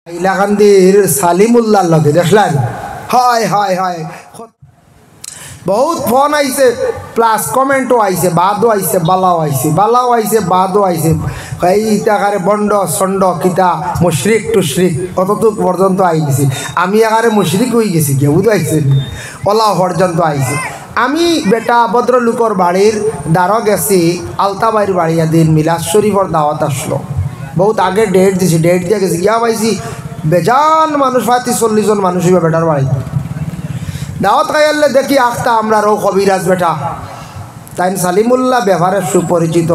হাইলাকান্দির সালিমুল্লাহর লগে দেখলেন হয় হয় হয় বহুত ফোন আইছে প্লাস কমেন্টও আইছে বাদও আইছে বালাও আইছে বাদও আইছে এই টাকারে বন্ড সন্ড কিতা মুশরিক টুশরিক অতটুক পর্যন্ত আই গেছি আমি একারে মুশরিক হয়ে গেছি কেউ বুঝাইছে ওলা পর্যন্ত আইছে আমি বেটা ভদ্রলোকর বাড়ির দ্বারা গেছি আলতাবাড়ির বাড়ি দিন মিলাদ শরীফর দাওয়াত আসলো বহুত আগে ডেট দিছি ডেট দিয়ে গেছি গিয়া পাইছি বেজান মানুষ 40 জন মানুষ হইবে বেটার বাড়ি দাওয়াত খাইলে দেখি আখতা আমরা রো কবিরাজ বেটা তাই সালিমুল্লাহ ব্যবহারের সুপরিচিত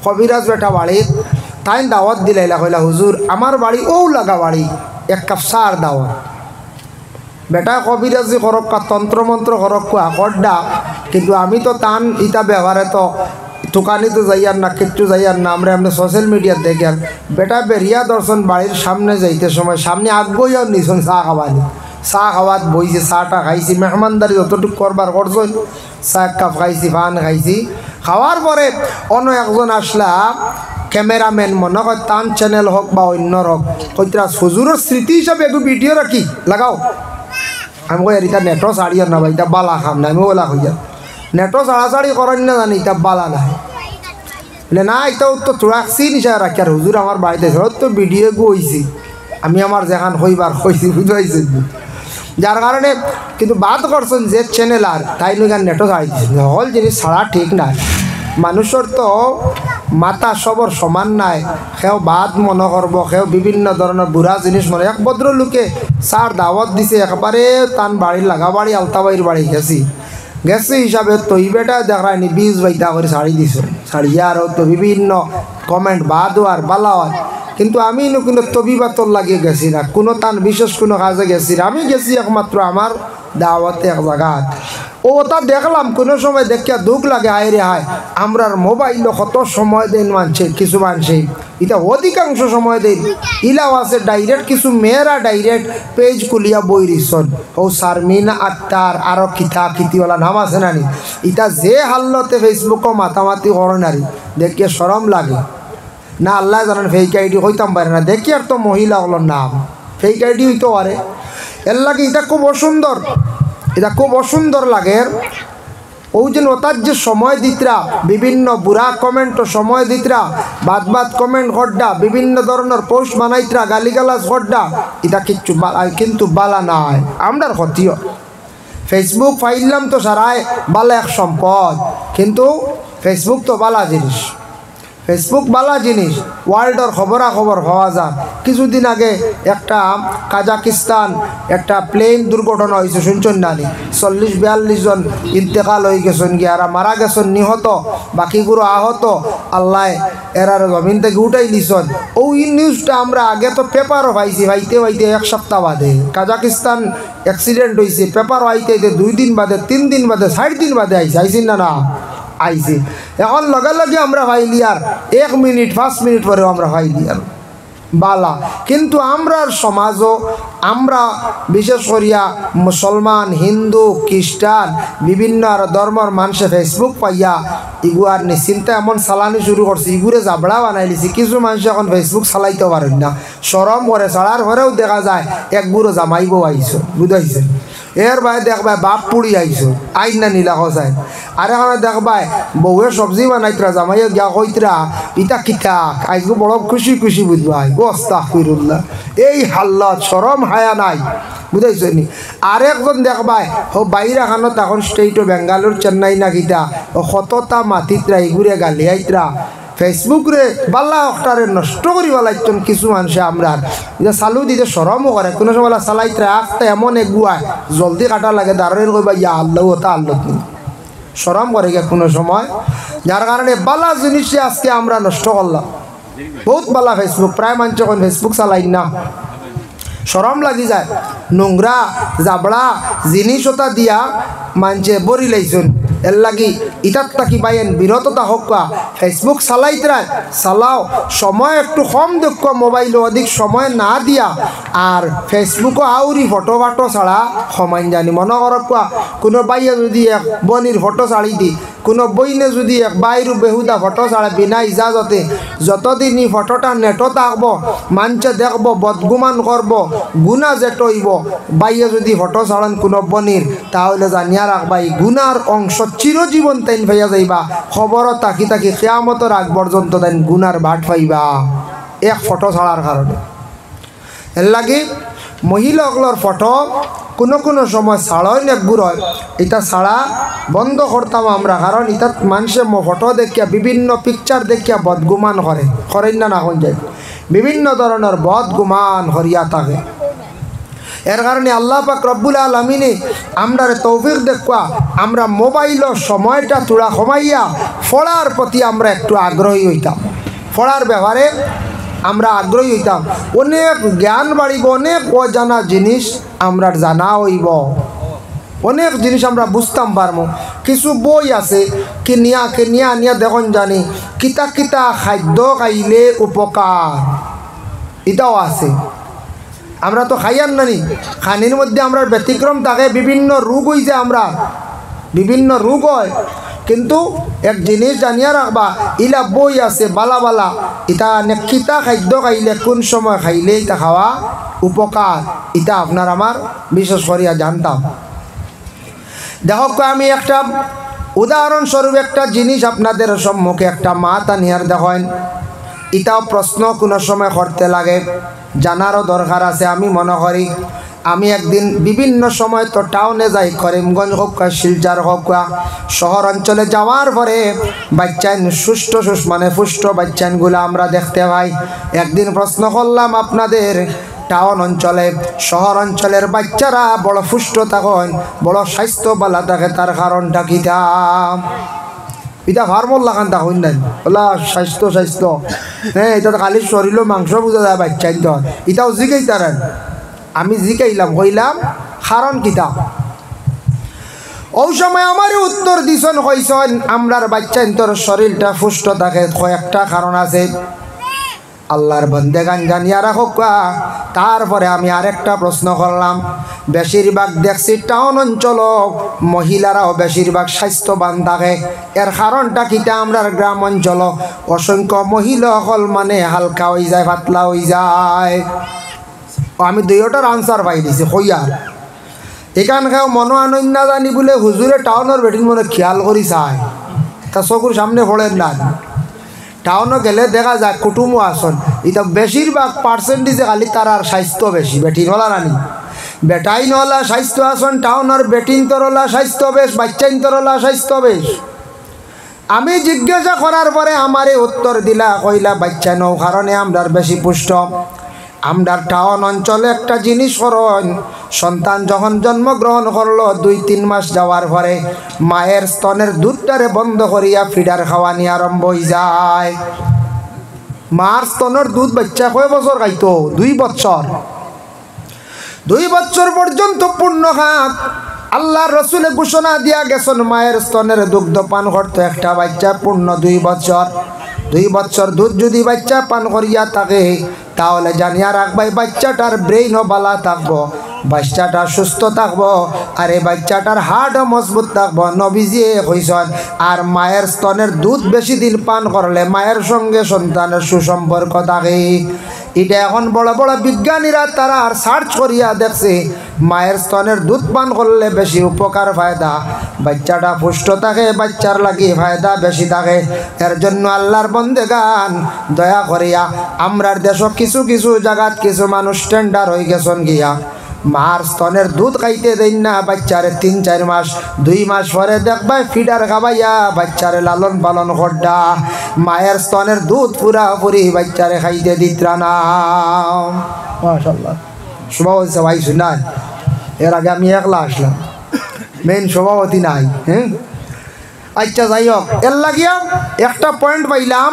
কবিরাজ বেটা বাড়ি তাই দাওয়াত দিলাইলা কইলা হুজুর আমার বাড়ি ও লাগা বাড়ি এক কাপ চার দাওয়াত বেটা কবিরাজি করক্কা তন্ত্রমন্ত্র করক্কা কড্ডা কিন্তু আমি তো টান ইটা ব্যবহারে তো দোকানি তো যাইয়ার না কিচ্ছু যাইয়ার না আমরা এমনি সোশ্যাল মিডিয়া দেখেন বেটা বেরিয়া দর্শন বাড়ির সামনে যাইতে সময় সামনে আগ্রহীও নিছন চা খাওয়ানি চা খাওয়াত বইছে চাটা খাইছি মেহমানদারি যতটুকু করবার করছেন চা এক কাপ খাইছি পান খাইছি খাওয়ার পরে অন্য একজন আসলা ক্যামেরাম্যান মনে হয় টান চ্যানেল হোক বা অন্যর হোক কইতরা হুজুরের স্মৃতি হিসাবে একটু ভিডিও রাখি লাগাও আমি কই এটা নেটও ছাড়িয়ার না ভাই এটা বালা খাম না আমি ওলা হইয়া নেটও ছাড়াছাড়ি করেন না জানি এটা বালা নাই বলে না এটাও তো রাখছি নিশা রাখি আর হুজুর আমার বাড়িতে তো ভিডিও গইছি আমি আমার যেখান হইবার হইছি বুঝাইছি যার কারণে কিন্তু বাদ করছেন যে চ্যানেল আর তাই নইখান নেটও ছাড়ি দিচ্ছেন হল জিনিস ছাড়া ঠিক নাই মানুষের তো মাথা সবর সমান নাই সেও বাদ মনে করব সেও বিভিন্ন ধরনের বুড়া জিনিস মনে এক ভদ্রলোকে চার দাওয়াত দিছে একবারে টান বাড়ির লাগা বাড়ি আলতাবাড়ির বাড়ি গেছি হিসাবে তৈ বেটা দেখায়নি 20 বাইতা করে ছাড়ি দিছ ছাড়িয়ে আর তো বিভিন্ন কমেন্ট বাদও আর বালাও আর কিন্তু আমি কোনো তবিবাতর লাগিয়ে গেছি না কোনো টান বিশেষ কোনো কাজে গেছি না আমি গেছি একমাত্র আমার দাওয়াতে এক জায়গাত ওটা দেখলাম কোনো সময় দেখিয়া দুঃখ লাগে হায় রে হায় আমরার মোবাইল কত সময় দেন মানছে কিছু মানছে এটা অধিকাংশ সময় দেন ইলাও আছে ডাইরেক্ট কিছু মেয়েরা ডাইরেক্ট পেজ খুলিয়া বই রিসন ও শারমিন আক্তার আরও খিতিওয়ালা নাম আছে নানি এটা যে হাল্লতে ফেসবুকও মাতামাতি করে নারী দেখিয়ে সরম লাগে না আল্লাহ জানেন ফেক আইডি হইতাম পারে না দেখি আর তো মহিলা হলোর নাম ফেক আইডি হইতে পারে এর লাগে এটা খুব অসুন্দর লাগে ও যেন ওটার যে সময় দিতরা বিভিন্ন বুড়া কমেন্ট সময় দিতরা বাদ কমেন্ট ঘটডা বিভিন্ন ধরনের পোস্ট বানাইতরা গালিগালাজ ঘটডা এটা কিচ্ছু কিন্তু বালা নাই আমরার ক্ষতিও ফেসবুক পাইলাম তো সারায় বালা এক সম্পদ কিন্তু ফেসবুক তো বালা জিনিস ফেসবুক বালা জিনিস ওয়ার্ল্ডর খবরাখবর পাওয়া যায় কিছুদিন আগে একটা কাজাকিস্তান একটা প্লেন দুর্ঘটনা হয়েছে শুনছেন নানি 40-42 জন ইন্তেকাল হয়ে গেছেন গিয়ে এরা মারা গেছেন নিহত বাকিগুলো আহত আল্লাহ এরার জমিন থেকে উঠাই দিছেন ও এই নিউজটা আমরা আগে তো পেপারও পাইছি ভাইতে এক সপ্তাহ বাদে কাজাকিস্তান অ্যাক্সিডেন্ট হয়েছে পেপার আইতে 2 দিন বাদে 3 দিন বাদে 4 দিন বাদে আইসি না আইসি এখন লগে আমরা ভাইলি আর 1 মিনিট 5 মিনিট পরেও আমরা ভাইলি আর বালা কিন্তু আমরার সমাজও আমরা বিশেষ করিয়া মুসলমান হিন্দু খ্রিস্টান বিভিন্ন আর ধর্মর মানুষে ফেসবুক পাইয়া ইগুয়ার নিশ্চিন্তা এমন চালানি শুরু করছে ইগুরে জাবড়া বানাই লিছি কিছু মানুষ এখন ফেসবুক চালাইতে পারেন না সরম করে চড়ার ঘরেও দেখা যায় এক বুড়ো জামাইব আইছো বুঝাইছে এর ভাই দেখবাই বাপ পুড়ি আইছো আইন না নীলা খসায় আর এখন দেখবাই বউয়ের সবজি বানাইতরা জামাইয়া গিয়া কইতরা ইটা কিতা আইসবো বড় খুশি বুঝবাই আস্তাগফিরুল্লাহ এই হাল্লাত শরম হায়া নাই বুঝাইছো নি আরেকজন দেখবাই ও বাইরে খানো তখন স্টেট বেঙ্গালোর চেন্নাই না কিতা ও কতটা মাতিতরা ইগুরে গালি আইতরা ফেসবুক রে বাল্লা অক্টারে নষ্ট করি বলাইতন কিছু মানুষে আমরা যে চালু দিতে সরমও করে কোনো সময় চালাইতরা আস্তে এমন এগুয়ায় জলদি কাটা লাগে দাঁড়ের কইবা ইয়া আল্লাহ ওটা আল্লাহ সরম করে গে কোনো সময় যার কারণে বালা জিনিসে আজকে আমরা নষ্ট করলাম বহুত বালা ফেসবুক প্রায় মানুষ এখন ফেসবুক চালাই না সরম লাগি যায় নোংরা জাবড়া জিনিস ওটা দিয়া মানছে বরি লাইছুন এর লাগি ইটার তাকি বাইন বিরততা হোক ফেসবুক চালাইতরা চালাও সময় একটু কম দক্ষ মোবাইল অধিক সময় না দিয়া আর ফেসবুকও আউরি ফটো ফাটো ছাড়া সমান জানি মনে করক কোনো বাইয়ে যদি এক বনির ফটো ছাড়ি দি কোনো বইনে যদি এক বাইরু বেহুদা ফটো ছাড়া বিনা ইজাজতে যতদিন এই ফটোটা নেটও থাকবো মানুষে দেখবো বদগুমান করব গুণা যেটইব বাইয়ে যদি ফটো ছাড়ান কোনো বনির তাহলে জানিয়া রাখবা এই গুনার অংশ চিরজীবন তাইন ভাইয়া যাইবা খবরও তাকি তাকি কেয়ামতের আগ পর্যন্ত তাইন গুনার বাট পাইবা এক ফটো ছাড়ার কারণে। এর লাগে মহিলাগুলোর ফটো কোনো সময় ছাড়াই নেকগুর হয়, এটা ছাড়া বন্ধ করতাম আমরা, কারণ এটা মানুষে ফটো দেখিয়া বিভিন্ন পিকচার দেখিয়া বদগুমান করেন না এখন যায় বিভিন্ন ধরনের বদগুমান করিয়া থাকে। এর কারণে আল্লাহ পাক রব্বুল আলামিনে আমরা তৌফিক দেখুয়া আমরা মোবাইলের সময়টা তোড়া কমাইয়া পড়ার প্রতি আমরা একটু আগ্রহী হইতাম, পড়ার ব্যাপারে আমরা আগ্রহী হইতাম, অনেক জ্ঞান বাড়িব, অনেক অজানা জিনিস আমরা জানা হইব, অনেক জিনিস আমরা বুঝতাম পারবো। কিছু বই আছে নিয়া দেখুন জানি কিতা কিতা খাদ্য খাইলে উপকার এটাও আছে। আমরা তো খাইয়ার নানি খানির মধ্যে আমরা ব্যতিক্রম থাকে, বিভিন্ন রোগ হইছে, আমরা বিভিন্ন রোগ হয়, কিন্তু এক জিনিস জানিয়া রাখবা ইলা বই আছে বালা বালা, এটা কিতা খাদ্য খাইলে কোন সময় খাইলে এটা খাওয়া উপকার, এটা আপনার আমার বিশেষ করিয়া জানতাম। দেখো আমি একটা উদাহরণস্বরূপ একটা জিনিস আপনাদের সম্মুখে একটা মাথা নিয়ার দেখেন, এটাও প্রশ্ন কোনো সময় করতে লাগে, জানারও দরকার আছে। আমি মনে করি আমি একদিন বিভিন্ন সময় তো টাউনে যাই, করিমগঞ্জ হোক শিলচর হোক শহর অঞ্চলে যাওয়ার পরে বাচ্চাইন পুষ্ট বাচ্চাইনগুলো আমরা দেখতে পাই। একদিন প্রশ্ন করলাম আপনাদের টাউন অঞ্চলে শহর অঞ্চলের বাচ্চারা বড় পুষ্ট থাকেন, বড় স্বাস্থ্যবালা থাকে, তার কারণটা কিটা? এটা ফার্মল লাগান তা হইন নাই ওলা স্বাস্থ্য হ্যাঁ, এটা খালি শরীরও মাংস বোঝা যায় বাচ্চাইন তো, এটাও জিগাই তারেন। আমি জিগাইলাম কইলাম কারণ কিতা? ওই সময় আমার উত্তর দিছেন কইছেন আমরার বাচ্চাইন তোর শরীরটা পুষ্ট থাকে, কয়েকটা কারণ আছে, আল্লাহর বন্দেগান জানিয়া রাখো। তারপরে আমি আরেকটা প্রশ্ন করলাম, বেশিরভাগ দেখছি টাউন অঞ্চল মহিলারাও বেশিরভাগ স্বাস্থ্যবান থাকে, এর কারণটা কিটা? আমরার গ্রাম অঞ্চল অসংখ্য মহিলা হল মানে হালকা হয়ে যায়, পাতলা হয়ে যায়। আমি দুইটার আনসার পাই দিছি কইয়া এখানকার মনো আনন্দ না জানি বলে হুজুরে টাউনের বেটিন মনে খেয়াল করি চায়, তা চকুর সামনে পড়েন না। টাউনে গেলে দেখা যায় কুটুমও আসন, এটা বেশিরভাগ পার্সেন্টেজে খালি তার আর স্বাস্থ্য বেশি, বেটিন হলা রানি বেটাই নহলা স্বাস্থ্য আসন, টাউনের বেটিন তরলা স্বাস্থ্য বেশ, বাচ্চাইন তরলা স্বাস্থ্য বেশ। আমি জিজ্ঞাসা করার পরে আমারে উত্তর দিলা কইলা বাচ্চা নৌ কারণে আমরার বেশি পুষ্ট। আমরা টাউন অঞ্চলে একটা জিনিস করেন, সন্তান যখন জন্মগ্রহণ করলো 2-3 মাস যাওয়ার পরে মায়ের স্তনের দুধটারে বন্ধ করিয়া ফিডার খাওয়ানি আরম্ভ হয়ে যায়। মার স্তনের দুধ বাচ্চা কয় বছর খাইতো? 2 বছর। 2 বছর পর্যন্ত পূর্ণ খাত আল্লাহ রসুলে ঘোষণা দিয়া গেছেন মায়ের স্তনের দুগ্ধ পান করতে একটা বাচ্চা পূর্ণ 2 বছর। 2 বছর দুধ যদি বাচ্চা পান করিয়া থাকে তাহলে জানিয়া রাখবাই বাচ্চাটার ব্রেইনও বালা থাকবো, বাচ্চাটা সুস্থ থাকবো, আর এই বাচ্চাটার হার্টও মজবুত থাকবো। নবীজিয়ে কইছেন আর মায়ের স্তনের দুধ বেশি দিন পান করলে মায়ের সঙ্গে সন্তানের সুসম্পর্ক থাকে। এটা এখন বড় বড় বিজ্ঞানীরা তারা আর সার্চ করিয়া দেখছে মায়ের স্তনের দুধ পান করলে বেশি উপকার ফায়দা, বাচ্চাটা পুষ্ট থাকে, বাচ্চার লাগি ফায়দা বেশি থাকে। এর জন্য আল্লাহর বন্দেগান দয়া করিয়া আমরার দেশ কিছু কিছু জায়গাত কিছু মানুষ টেন্ডার হয়ে গেছেন গিয়া মার স্তনের দুধ খাইতে দেন না বাচ্চারে 3-4 মাস, 2 মাস পরে দেখবাই ফিডার খাবাইয়া বাচ্চারে লালন পালন করডা, মায়ের স্তনের দুধ পুরাপুরি বাচ্চারে খাইতে দিতরা না। মাশাআল্লাহ সভাপতি ভাই শুনাই, এর আগে আমি একলা আসলাম, মেন সভাপতি নাই। হ্যাঁ আচ্ছা যাই হোক, এর লাগিয়া একটা পয়েন্ট পাইলাম,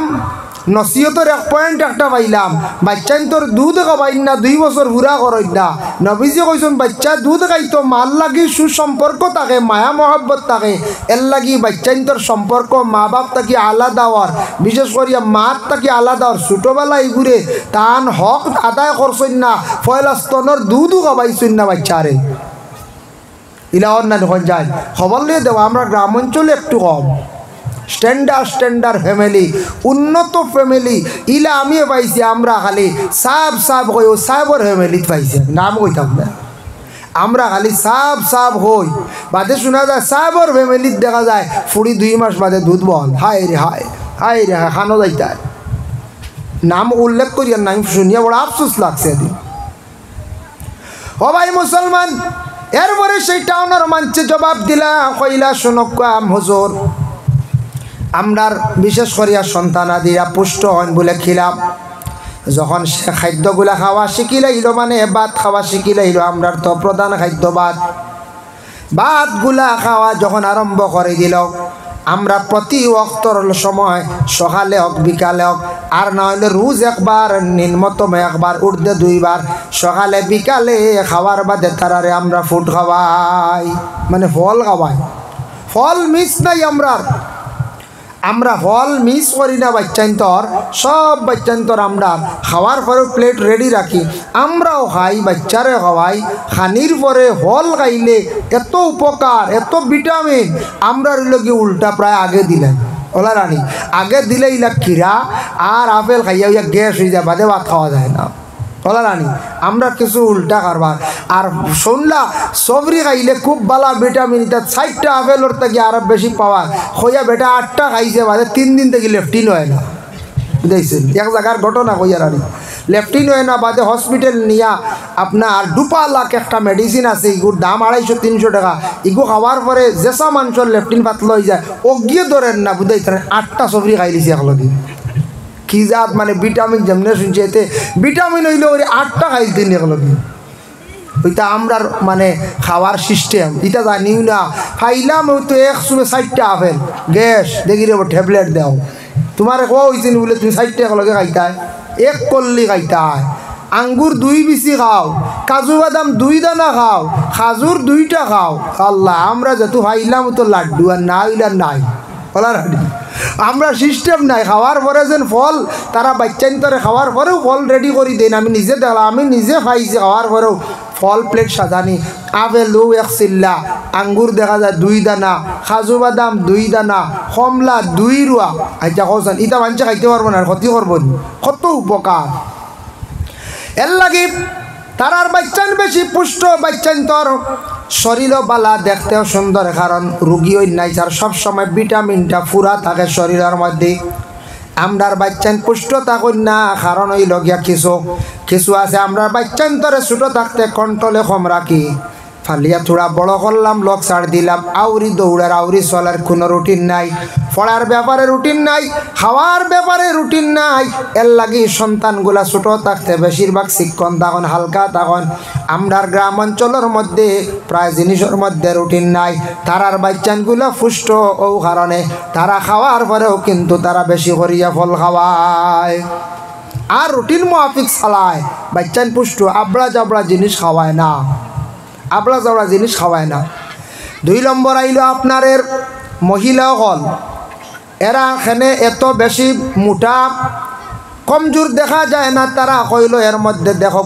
নসিহতের এক পয়েন্ট একটা পাইলাম, বাচ্চাইন তোর দুধ খাবাই না 2 বছর পুরা করই না। নবীজি কইছেন বাচ্চা দুধ খাইতো মার লাগি সুসম্পর্ক থাকে, মায়া মহব্বত থাকে, এর লাগি বাচ্চাইন তোর সম্পর্ক মা বাপ থাকি আলাদা হওয়ার, বিশেষ করিয়া মার থাকি আলাদা হওয়ার। ছোটোবেলায় ঘুরে তান হক আদায় করছেন না, পয়লা স্তনের দুধও খাবাইছেন না বাচ্চারে। ইলাহর না দেখুন যায় খবর লিয়ে দেওয়া আমরা গ্রাম অঞ্চলে একটু কম, স্ট্যান্ডার্ড ফ্যামিলি, উন্নত ফ্যামিলি ইলা আমিও পাইছি। আমরা খালি সাব কই ও সাবর ফ্যামিলিত পাইছি, নাম কইতাম না। আমরা খালি সাব হই, বাদে শোনা যায় সাবর ফ্যামিলিত দেখা যায় 2 মাস বাদে দুধ বল। হায় রে হায় খানো যাইতার নাম উল্লেখ করিয়ার নাম শুনিয়া বড় আফসোস লাগছে এদিন। ও ভাই মুসলমান, এরপরে সেই টাউনার মানছে জবাব দিলা, কইলা শুনকাম হুজুর, আমরার বিশেষ করিয়া সন্তান আদিরা পুষ্ট হন বলে খিলাম। যখন সে খাদ্যগুলা খাওয়া শিখিলাইল, মানে ভাত খাওয়া শিখিলাইল, আমরার তো প্রধান খাদ্য ভাতগুলা খাওয়া যখন আরম্ভ করে দিল, আমরা প্রতি ওয়াক্তর সময় সকালে হোক বিকালে হোক, আর না হলে রোজ একবার, নিম্নতম একবার, ঊর্ধ্বে 2 বার, সকালে বিকালে খাওয়ার বাদে তারারে আমরা ফুড খাওয়াই, মানে ফল খাওয়াই। ফল মিস নাই আমরা ফল মিস করি না। বাচ্চান্তর সব বাচ্চান্তর আমরা খাওয়ার পরেও প্লেট রেডি রাখি, আমরাও খাই, বাচ্চারে খাওয়াই। খানির পরে ফল খাইলে এত উপকার, এত ভিটামিন, আমরা লগে উল্টা প্রায় আগে দিলেন ওলা রানি, আগে দিলে ইলা খিরা আর আপেল খাইয়া ইয়া গ্যাস হয়ে যায়, বাদে ভাত খাওয়া যায় না ওলা রানি। আমরা কিছু উল্টা কারবার। আর শুনলা সবরি খাইলে খুব ভালো ভিটামিন, এটা 60টা আপেলর থেকে আরো বেশি পাওয়া। হইয়া বেটা 8টা খাইছে, বাদে 3 দিন থেকে লেফটিন হয় না, বুঝাইছেন? এক জায়গার ঘটনা কইয়া রানি, লেফটিন হয় না, বাদে হসপিটাল নিয়া আপনার 2 লাখ একটা মেডিসিন আছে, ইগুর দাম 250-300 টাকা। ইগু খাওয়ার পরে যেসা মানুষের লেফটিন পাতল হয়ে যায়, অগিয়ে ধরেন না, বুঝাইছেন? 8টা সবরি খাই লিছে একলগে। কি জাত মানে ভিটামিন যেমনে শুনছে, এতে ভিটামিন হইলে ওই 8টা খাই দিন একলগে। ওইটা আমরার মানে খাওয়ার সিস্টেম, এটা জানিও না। খাইলাম তো 160টা আপেল, গ্যাস দেখি রে ট্যাবলেট দাও, তোমার কোয়া হয়েছে বলে তুমি 60টা একলগে খাইতায়, 1 কল্লি খাইতায়। আঙ্গুর 2 বিচি খাও, কাজু বাদাম 2 দানা খাও, খাজুর 2টা খাও। আল্লাহ, আমরা যত খাইলাম তো লাড্ডু, আর না হইলে নাই বলা। আমরা সিস্টেম নাই, খাওয়ার পরে যেন ফল তারা বাচ্চান্তরে খাওয়ার পরেও ফল রেডি করি দেন। আমি নিজে দেখলাম, আমি নিজে খাইছি, খাওয়ার পরেও ফল প্লেট সাজানি। আপেলও 1 চিল্লা, আঙ্গুর দেখা যায় 2 দানা, কাজু বাদাম 2 দানা, কমলা 2 রুয়া। আচ্ছা কৌশান ইটা মানুষে খাইতে পারবো না, ক্ষতি করবো, কত উপকার। এর লাগে তারার বাচ্চান বেশি পুষ্ট, বাচ্চান্তর শরীরও বালা, দেখতেও সুন্দর, কারণ রুগী ওই নাই, আর সবসময় ভিটামিনটা পুরা থাকে শরীরের মধ্যে। আমরার বাচ্চান পুষ্ট থাকুন না, কারণ ওই লগিয়া কিছু আছে আমরার বাচ্চান্তরে ছোটো থাকতে কন্ট্রোলে কম রাখি, ফালিয়া থোড়া বড় করলাম, লোক ছাড় দিলাম, আউরি দৌড়ার আউরি চলার কোনো রুটিন নাই, পড়ার ব্যাপারে রুটিন নাই, খাওয়ার ব্যাপারে রুটিন নাই। এর লাগি সন্তানগুলা ছোটো থাকতে বেশিরভাগ শিক্ষণ তখন হালকা তখন। আমরার গ্রাম অঞ্চলের মধ্যে প্রায় জিনিসের মধ্যে রুটিন নাই, তারার বাচ্চানগুলা পুষ্ট ও কারণে তারা খাওয়ার পরেও কিন্তু তারা বেশি করিয়া ফল খাওয়ায় আর রুটিন মাফিক চালায়। বাচ্চান পুষ্ট আবড়া জাবড়া জিনিস খাওয়ায় না, আবড়া জাবড়া জিনিস খাওয়ায় না। 2 নম্বর আইল আপনার মহিলা হল, এরা এখানে এত বেশি মোটা কমজোর দেখা যায় না। তারা কইল এর মধ্যে দেখো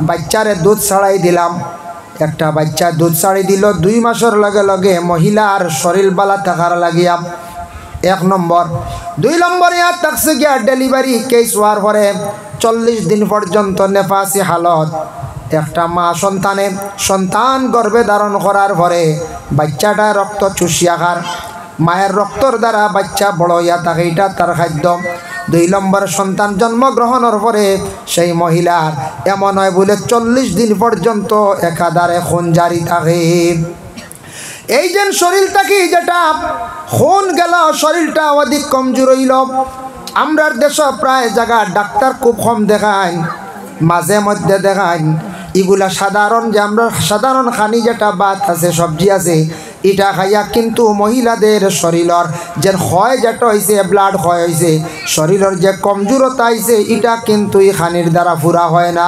বাচ্চারে দুধ ছাড়াই দিলাম, একটা বাচ্চা দুধ ছাড়ি দিল 2 মাসের লগে লগে মহিলার শরীর বালা থাকার লাগিয়া 1 নম্বর। 2 নম্বর ইয়ার থাকছে গিয়া ডেলিভারি কেস হওয়ার পরে 40 দিন পর্যন্ত নেফাসি হালত। একটা মা সন্তান গর্ভে ধারণ করার পরে বাচ্চাটা রক্ত চুষিয়া খার, মায়ের রক্তর দ্বারা বাচ্চা বড় হইয়া থাকে, এটা তার খাদ্য। 2 নম্বর সন্তান জন্মগ্রহণের পরে সেই মহিলার এমন হয় বলে 40 দিন পর্যন্ত একাধারে খুন জারি থাকে। এই যে শরীরটাকে যেটা খুন গেল, শরীরটা অধিক কমজোর হইল। আমরার দেশ প্রায় জায়গা ডাক্তার খুব কম দেখায়, মাঝে মধ্যে দেখায়। এগুলা সাধারণ যে আমরা সাধারণ খানি যেটা ভাত আছে, সবজি আছে, এটা খাইয়া কিন্তু মহিলাদের শরীরের যে ক্ষয় যেটা হয়েছে, ব্লাড ক্ষয় হয়েছে, শরীরের যে কমজোরতা হয়েছে, এটা কিন্তু এই খানির দ্বারা পুরা হয় না।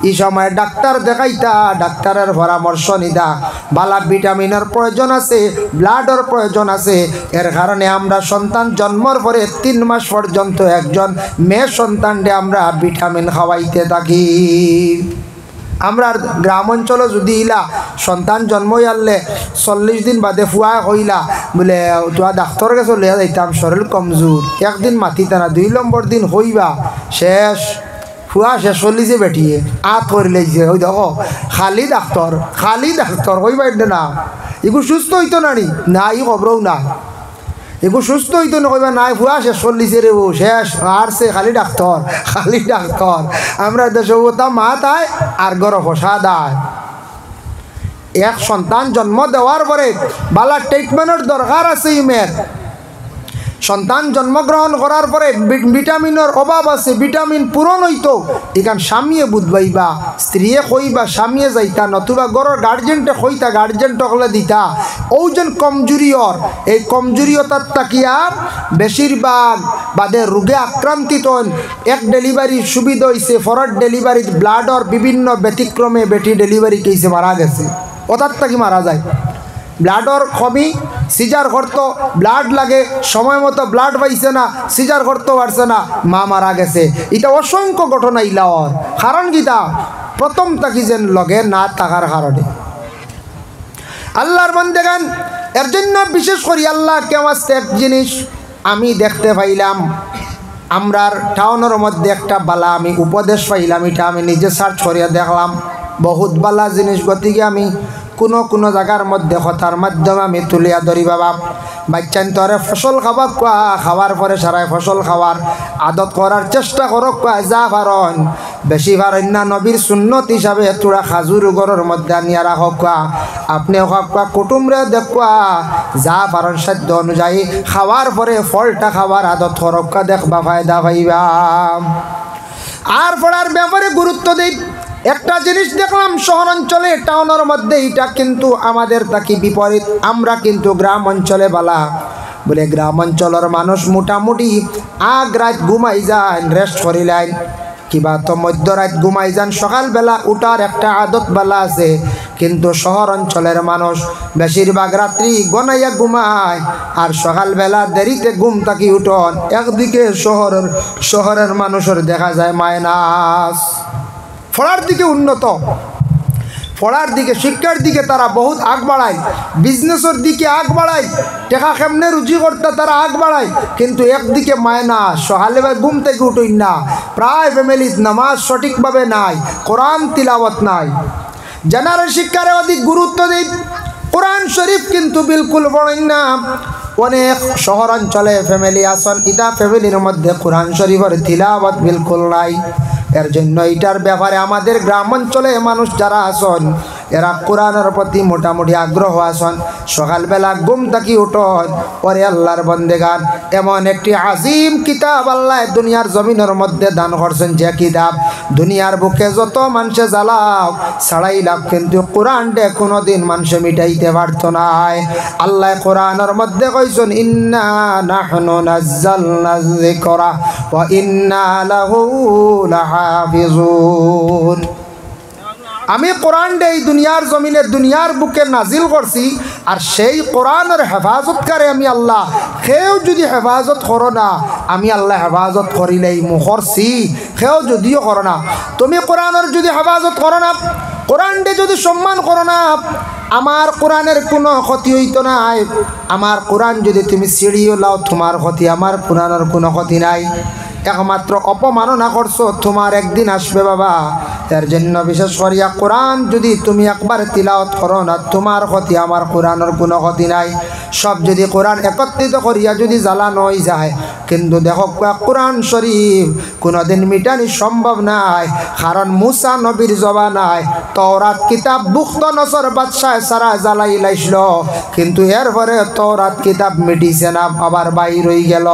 এই সময় ডাক্তার দেখাইতা, ডাক্তারের পরামর্শ নিতা, বালা ভিটামিনের প্রয়োজন আছে, ব্লাডের প্রয়োজন আছে। এর কারণে আমরা সন্তান জন্মর পরে 3 মাস পর্যন্ত একজন মেয়ে সন্তানকে আমরা ভিটামিন খাওয়াইতে থাকি। আমরা গ্রাম অঞ্চলে যদি ইলা সন্তান জন্ম আনলে 40 দিন বাদে ফুয়া হইলা বলে তোরা ডাক্তার কাছে লইয়া যাইতাম, শরীর কমজোর, একদিন মাতিতা না, 2 নম্বর দিন হইবা শেষ, ফুয়া শেষ চল্লিশে বেটিয়ে আত করে লেগেছে। ওই দেখো খালি ডাক্তার হইবা না, এগুলো সুস্থ হইতো না নি না, ই খবরও না, এগুলো সুস্থ হইতো না, কইবা নাই ফুয়া শেষ চল্লিশে রে ও শেষ আরছে, খালি ডাক্তার। আমরা দেশে মা তাই আর গর ফসা দায়। এক সন্তান জন্ম দেওয়ার পরে বালা ট্রিটমেন্টের দরকার আছে। ইমের সন্তান জন্মগ্রহণ করার পরে ভিটামিনের অভাব আছে, ভিটামিন পূরণ হইতো এখান স্বামীয়ে বুধবাইবা, স্ত্রীয়ে কইবা স্বামীয়ে যাইতা, নতুবা গড়ের গার্জেনটে কইতা, গার্জেন টকলে দিতা। ওজন কমজোরিয়র, এই কমজোরিয়তার তাকিয়া বেশিরভাগ বাদে রোগে আক্রান্তিত। এক ডেলিভারির সুবিধা হয়েছে, ফরওয়ার্ড ডেলিভারি ব্লাডর বিভিন্ন ব্যতিক্রমে বেটি ডেলিভারি কেসে মারা গেছে, ওটার তাকি মারা যায়। ব্লাডর কমি, সিজার করতো, ব্লাড লাগে সময় মতো ব্লাড পাইছে না, সিজার করতে পারছে না, মা মারা গেছে। এটা অসংখ্য ঘটনা ইলাওয়ার কারণ গীতা প্রথম তাকি যেন লগে না থাকার কারণে। আল্লাহর বান্দাগান এর জন্য বিশেষ করি আল্লাহ কেমন এক জিনিস আমি দেখতে পাইলাম, আমরার টাউনের মধ্যে একটা বালা আমি উপদেশ পাইলাম, এটা আমি নিজে সার্চ করিয়া দেখলাম, বহুত বালা জিনিস। গতিকে আমি কোনো জায়গার মধ্যে কথার মাধ্যমে আমি তুলিয়া ধরি। বাবা বাচ্চান তোরে ফসল খাবার কোয়া, খাওয়ার পরে সারাই ফসল খাওয়ার আদত করার চেষ্টা করক কোয়া, যা পারন বেশি পারেন না, নবীর সুন্নত হিসাবে তোরা খাজুর ঘরের মধ্যে আনিয়া রাখক কোয়া, আপনি কোয়া কুটুমরে দেখবা, যা পারন সাধ্য অনুযায়ী খাওয়ার পরে ফলটা খাওয়ার আদত করক কোয়া, দেখবা ফায়দা পাইবা। আর পড়ার ব্যাপারে গুরুত্ব দিই। একটা জিনিস দেখলাম শহরাঞ্চলে টাউনের মধ্যে, এটা কিন্তু আমাদের তাকি বিপরীত। আমরা কিন্তু গ্রাম অঞ্চলে বালা বলে গ্রাম অঞ্চলের মানুষ মোটামুটি আগ রাত ঘুমাই যান, রেস্ট করিলেন, কিবা তো মধ্যরাত ঘুমাই যান, সকালবেলা উঠার একটা আদত বেলা আছে। কিন্তু শহর অঞ্চলের মানুষ বেশিরভাগ রাত্রি গনাইয়া ঘুমায় আর সকালবেলা দেরিতে ঘুম থাকি উঠন। একদিকে শহরের মানুষের দেখা যায় মাইনাস, পড়ার দিকে উন্নত, পড়ার দিকে শিক্ষার দিকে তারা বহুত আগ বাড়ায়, বিজনেসের দিকে আগ বাড়ায়, টাকা কেমনে রুজি করতে তারা আগ বাড়ায়। কিন্তু একদিকে মায়নাস, সকালবেলা ঘুম থেকে উঠই না, প্রায় ফ্যামিলির নামাজ সঠিকভাবে নাই, কোরআন তিলাওয়াত নাই। জেনারেল শিক্ষার অধিক গুরুত্ব দিই, কোরআন শরীফ কিন্তু বিলকুল পড়েন না। অনেক শহরাঞ্চলে ফ্যামিলি আসন, এটা ফ্যামিলির মধ্যে কোরআন শরীফের তিলাওয়াত বিলকুল নাই। এর জন্য এটার ব্যাপারে আমাদের গ্রাম অঞ্চলে মানুষ যারা আসন এরা কোরআনের প্রতি মোটামুটি আগ্রহ আসন, সকালবেলা ঘুম থাকি উঠন। পরে আল্লাহর বন্দেগান এমন একটি আজিম কিতাব আল্লাহ দুনিয়ার জমিনের মধ্যে দান করছেন, যে কিতাব দুনিয়ার বুকে যত মানুষে জ্বালাও ছাড়াইলাম কিন্তু কোরআন ডে কোনোদিন মানুষে মিটাইতে পারত নাই। আল্লাহ কোরআনের মধ্যে কইছেন, ইন্না নাহনু নাযালনা যিকরা ওয়া ইন্না লাহু লাহাফিজুন। আমি কোরআন এই দুনিয়ার জমিনে দুনিয়ার বুকে নাজিল করছি, আর সেই কোরআনের হেফাজতকারে আমি আল্লাহ। সেও যদি হেফাজত করো না, আমি আল্লাহ হেফাজত করিলেই মুখরছি। সেও যদিও করো না, তুমি কোরআনের যদি হেফাজত করো না, কোরআনকে যদি সম্মান করো না, আমার কোরআনের কোনো ক্ষতি হইতো নাই। আমার কোরআন যদি তুমি ছিড়িয়ে লাও, তোমার ক্ষতি, আমার কোরআনের কোনো ক্ষতি নাই। একমাত্র অপমাননা করছো, তোমার একদিন আসবে বাবা। এর জন্য বিশেষ করিয়া কোরআন যদি তুমি একবার তিলাওয়াত করো না, তোমার ক্ষতি, আমার কোরআনের কোনো ক্ষতি নাই। সব যদি কোরআন একত্রিত করিয়া যদি জ্বালানো হয়ে যায়, কিন্তু দেখো কোরআন শরীফ কোনোদিন মিটানি সম্ভব নাই। কারণ মুসা নবীর জবানায় তওরাত কিতাব বুখতনসর বাদশাহ সারা জ্বালাই লাইছিল, কিন্তু এরপরে তওরাত কিতাব মিটিছে না, আবার বাইর হয়ে গেল।